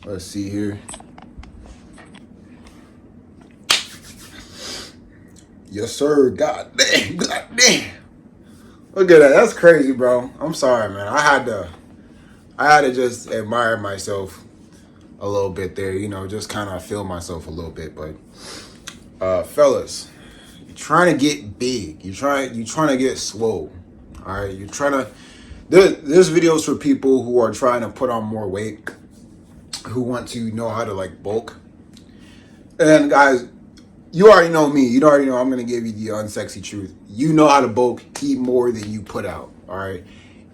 Let's see here. Yes, sir. God damn. God damn. Look at that. That's crazy, bro. I'm sorry, man. I had to just admire myself a little bit there, just kind of feel myself a little bit. But fellas, you're trying to get big. You're trying to get swole. All right, you're trying to. There's videos for people who are trying to put on more weight, who want to know how to like bulk. And guys, you already know me. You already know I'm gonna give you the unsexy truth. You know how to bulk. Eat more than you put out. All right,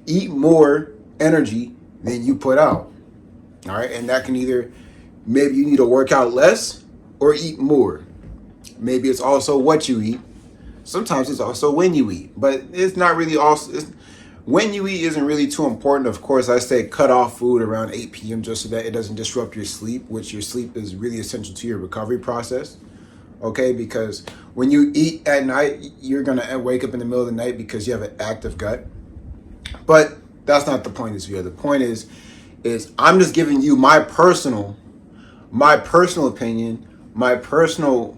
eat more energy than you put out. All right, and that can either, maybe you need to work out less or eat more. Maybe it's also what you eat. Sometimes it's also when you eat, but it's not really when you eat isn't really too important. Of course, I say cut off food around 8 p.m. just so that it doesn't disrupt your sleep, which your sleep is really essential to your recovery process. Okay, because when you eat at night, you're gonna wake up in the middle of the night because you have an active gut. But that's not the point of this video. The point is I'm just giving you my personal opinion, my personal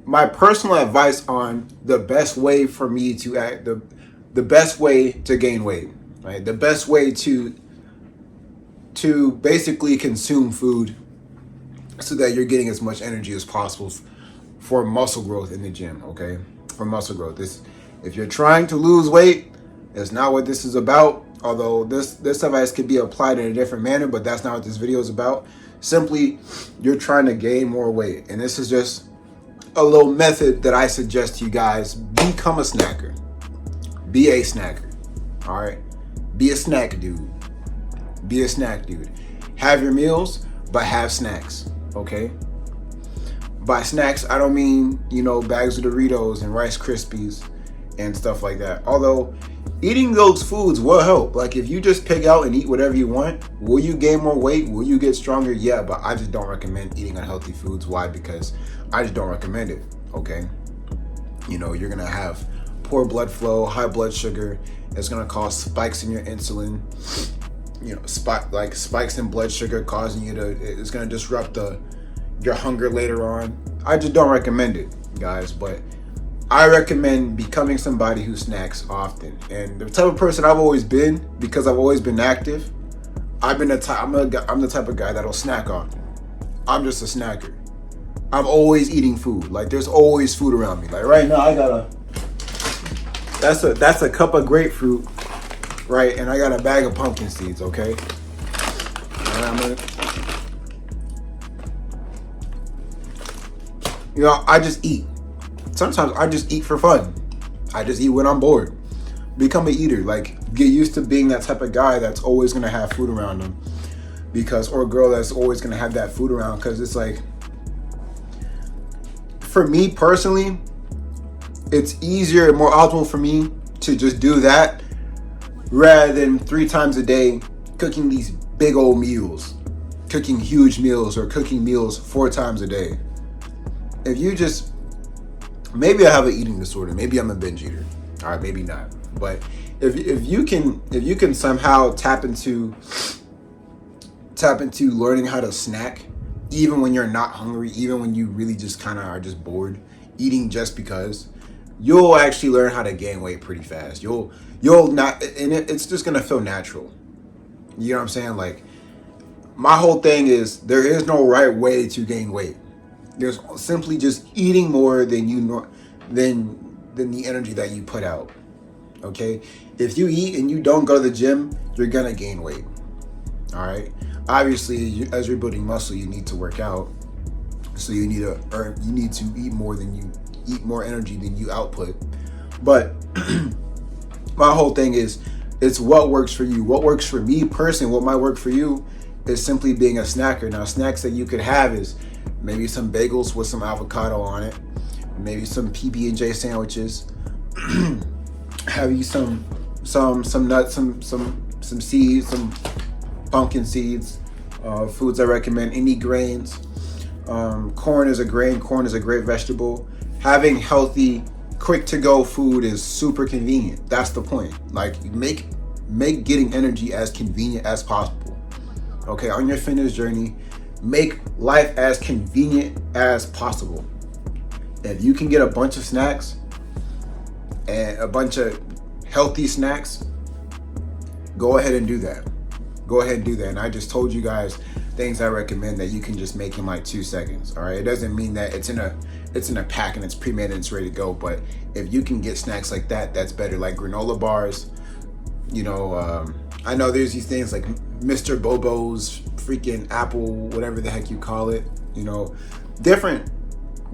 advice on the best way for me to act, the best way to gain weight, right? The best way to basically consume food so that you're getting as much energy as possible for muscle growth in the gym, okay? For muscle growth. If you're trying to lose weight, that's not what this is about. Although this advice could be applied in a different manner, but that's not what this video is about. Simply, you're trying to gain more weight. And this is just a little method that I suggest you guys become a snacker. Be a snacker. All right? Be a snack dude. Be a snack dude. Have your meals, but have snacks. Okay? By snacks, I don't mean, bags of Doritos and Rice Krispies and stuff like that. Although eating those foods will help. Like if you just pick out and eat whatever you want, will you gain more weight? Will you get stronger? Yeah, but I just don't recommend eating unhealthy foods. Why? Because I just don't recommend it. Okay? You're gonna have poor blood flow, high blood sugar. It's gonna cause spikes in your insulin. Spikes in blood sugar causing you it's gonna disrupt your hunger later on. I just don't recommend it, guys. But I recommend becoming somebody who snacks often. And the type of person I've always been, because I've always been active, I'm the type of guy that'll snack often. I'm just a snacker. I'm always eating food. Like there's always food around me. Like right now that's a cup of grapefruit, right? And I got a bag of pumpkin seeds, okay? And I just eat. Sometimes I just eat for fun. I just eat when I'm bored. Become an eater. Like, get used to being that type of guy that's always going to have food around them. Or a girl that's always going to have that food around. Because it's like, for me personally, it's easier and more optimal for me to just do that rather than 3 times a day cooking these big old meals. Cooking huge meals or cooking meals 4 times a day. If you just... Maybe I have an eating disorder. Maybe I'm a binge eater. All right, maybe not. But if you can somehow tap into learning how to snack, even when you're not hungry, even when you really just kind of are just bored, eating just because, you'll actually learn how to gain weight pretty fast. You'll not, and it's just gonna feel natural. You know what I'm saying? Like, my whole thing is there is no right way to gain weight. There's simply just eating more than than the energy that you put out. Okay? If you eat and you don't go to the gym, you're gonna gain weight. All right? Obviously, as you're building muscle, you need to work out. So you need to eat more energy than you output. But my whole thing is, it's what works for you. What works for me personally, what might work for you is simply being a snacker. Now, snacks that you could have is maybe some bagels with some avocado on it, maybe some PB&J sandwiches, have you some nuts, some seeds, some pumpkin seeds, foods I recommend, any grains. Corn is a grain, corn is a great vegetable. Having healthy, quick to go food is super convenient. That's the point. Like, make getting energy as convenient as possible. okay, on your fitness journey. Make life as convenient as possible. If you can get a bunch of snacks and a bunch of healthy snacks, go ahead and do that. Go ahead and do that. And I just told you guys things I recommend that you can just make in like 2 seconds. All right. It doesn't mean that it's in a pack and it's pre-made and it's ready to go. But if you can get snacks like that, that's better. Like granola bars. You know, I know there's these things like Mr. Bobo's, freaking Apple, whatever the heck you call it. You know, different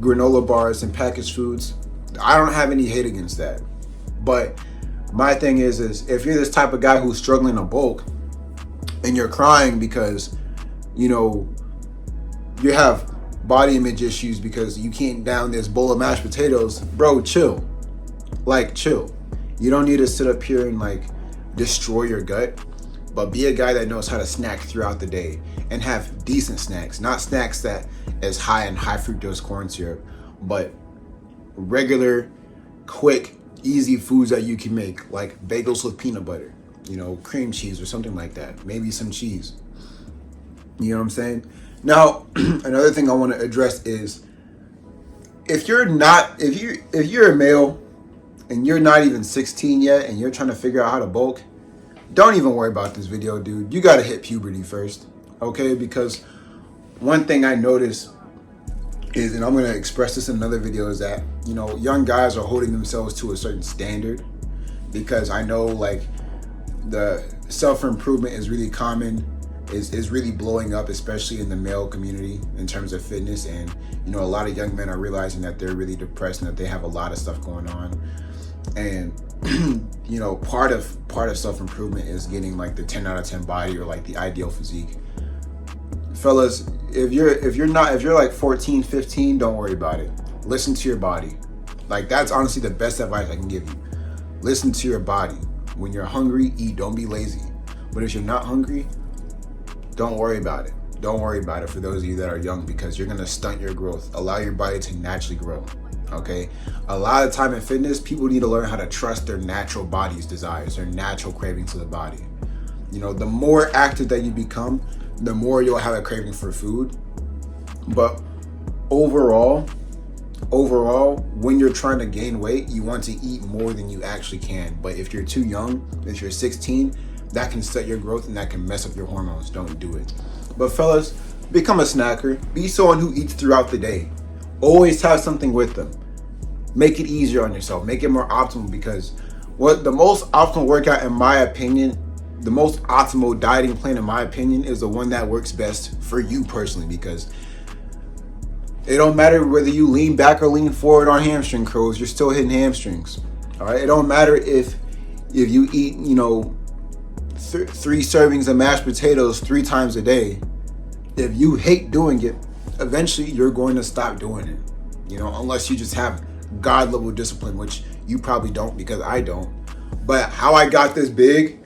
granola bars and packaged foods. I don't have any hate against that. But my thing is if you're this type of guy who's struggling to bulk and you're crying because, you know, you have body image issues because you can't down this bowl of mashed potatoes, bro, chill. Like, chill. You don't need to sit up here and like destroy your gut, but be a guy that knows how to snack throughout the day and have decent snacks, not snacks that is high in high fructose corn syrup, but regular, quick, easy foods that you can make, like bagels with peanut butter, you know, cream cheese or something like that, maybe some cheese. You know what I'm saying? Now, another thing I want to address is if you're a male and you're not even 16 yet and you're trying to figure out how to bulk, don't even worry about this video, dude. You got to hit puberty first, okay? Because one thing I noticed is, and I'm going to express this in another video, is that, you know, young guys are holding themselves to a certain standard, because I know like the self-improvement is really common, is really blowing up, especially in the male community in terms of fitness. And, you know, a lot of young men are realizing that they're really depressed and that they have a lot of stuff going on. And you know, part of self-improvement is getting like the 10 out of 10 body, or like the ideal physique. Fellas, if you're like 14, 15, don't worry about it. Listen to your body. Like, that's honestly the best advice I can give you. Listen to your body. When you're hungry, eat. Don't be lazy. But if you're not hungry, don't worry about it. Don't worry about it for those of you that are young, because you're gonna stunt your growth. Allow your body to naturally grow. Okay, a lot of time in fitness, people need to learn how to trust their natural body's desires, their natural cravings to the body. You know, the more active that you become, the more you'll have a craving for food. But overall, when you're trying to gain weight, you want to eat more than you actually can. But if you're too young, if you're 16, that can set your growth and that can mess up your hormones. Don't do it. But fellas, become a snacker. Be someone who eats throughout the day. Always have something with them. Make it easier on yourself. Make it more optimal, because what the most optimal workout, in my opinion, the most optimal dieting plan, in my opinion, is the one that works best for you personally. Because it don't matter whether you lean back or lean forward on hamstring curls, you're still hitting hamstrings. All right. It don't matter if you eat, you know, 3 servings of mashed potatoes 3 times a day. If you hate doing it, eventually you're going to stop doing it. You know, unless you just have God level discipline, which you probably don't, because I don't. But how I got this big,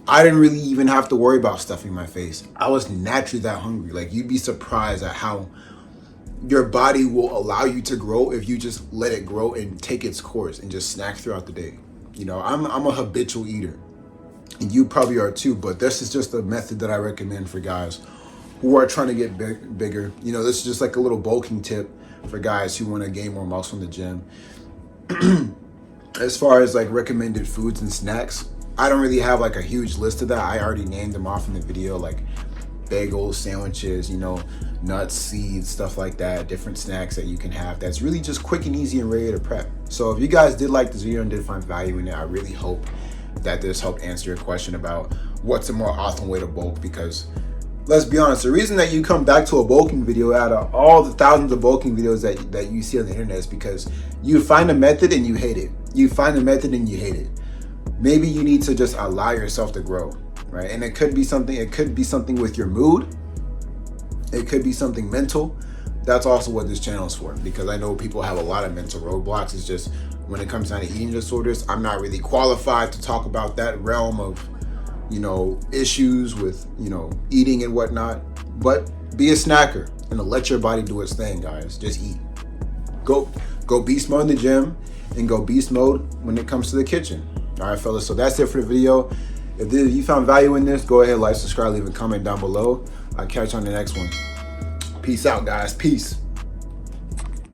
I didn't really even have to worry about stuffing my face. I was naturally that hungry. Like, you'd be surprised at how your body will allow you to grow if you just let it grow and take its course and just snack throughout the day. You know, I'm a habitual eater, and you probably are too, but this is just a method that I recommend for guys who are trying to get bigger. You know, this is just like a little bulking tip for guys who want to gain more muscle in the gym. As far as like recommended foods and snacks, I don't really have like a huge list of that. I already named them off in the video, like bagels, sandwiches, you know, nuts, seeds, stuff like that, different snacks that you can have that's really just quick and easy and ready to prep. So if you guys did like this video and did find value in it, I really hope that this helped answer your question about what's a more optimal way to bulk. Because let's be honest, the reason that you come back to a bulking video out of all the thousands of bulking videos that you see on the internet is because you find a method and you hate it. You find a method and you hate it. Maybe you need to just allow yourself to grow, right? And it could be something with your mood. It could be something mental. That's also what this channel is for, because I know people have a lot of mental roadblocks. It's just when it comes down to eating disorders, I'm not really qualified to talk about that realm of, you know, issues with, you know, eating and whatnot. But be a snacker and let your body do its thing, guys. Just eat. Go beast mode in the gym and go beast mode when it comes to the kitchen. All right, fellas. So that's it for the video. If you found value in this, go ahead, like, subscribe, leave a comment down below. I'll catch you on the next one. Peace out, guys. Peace.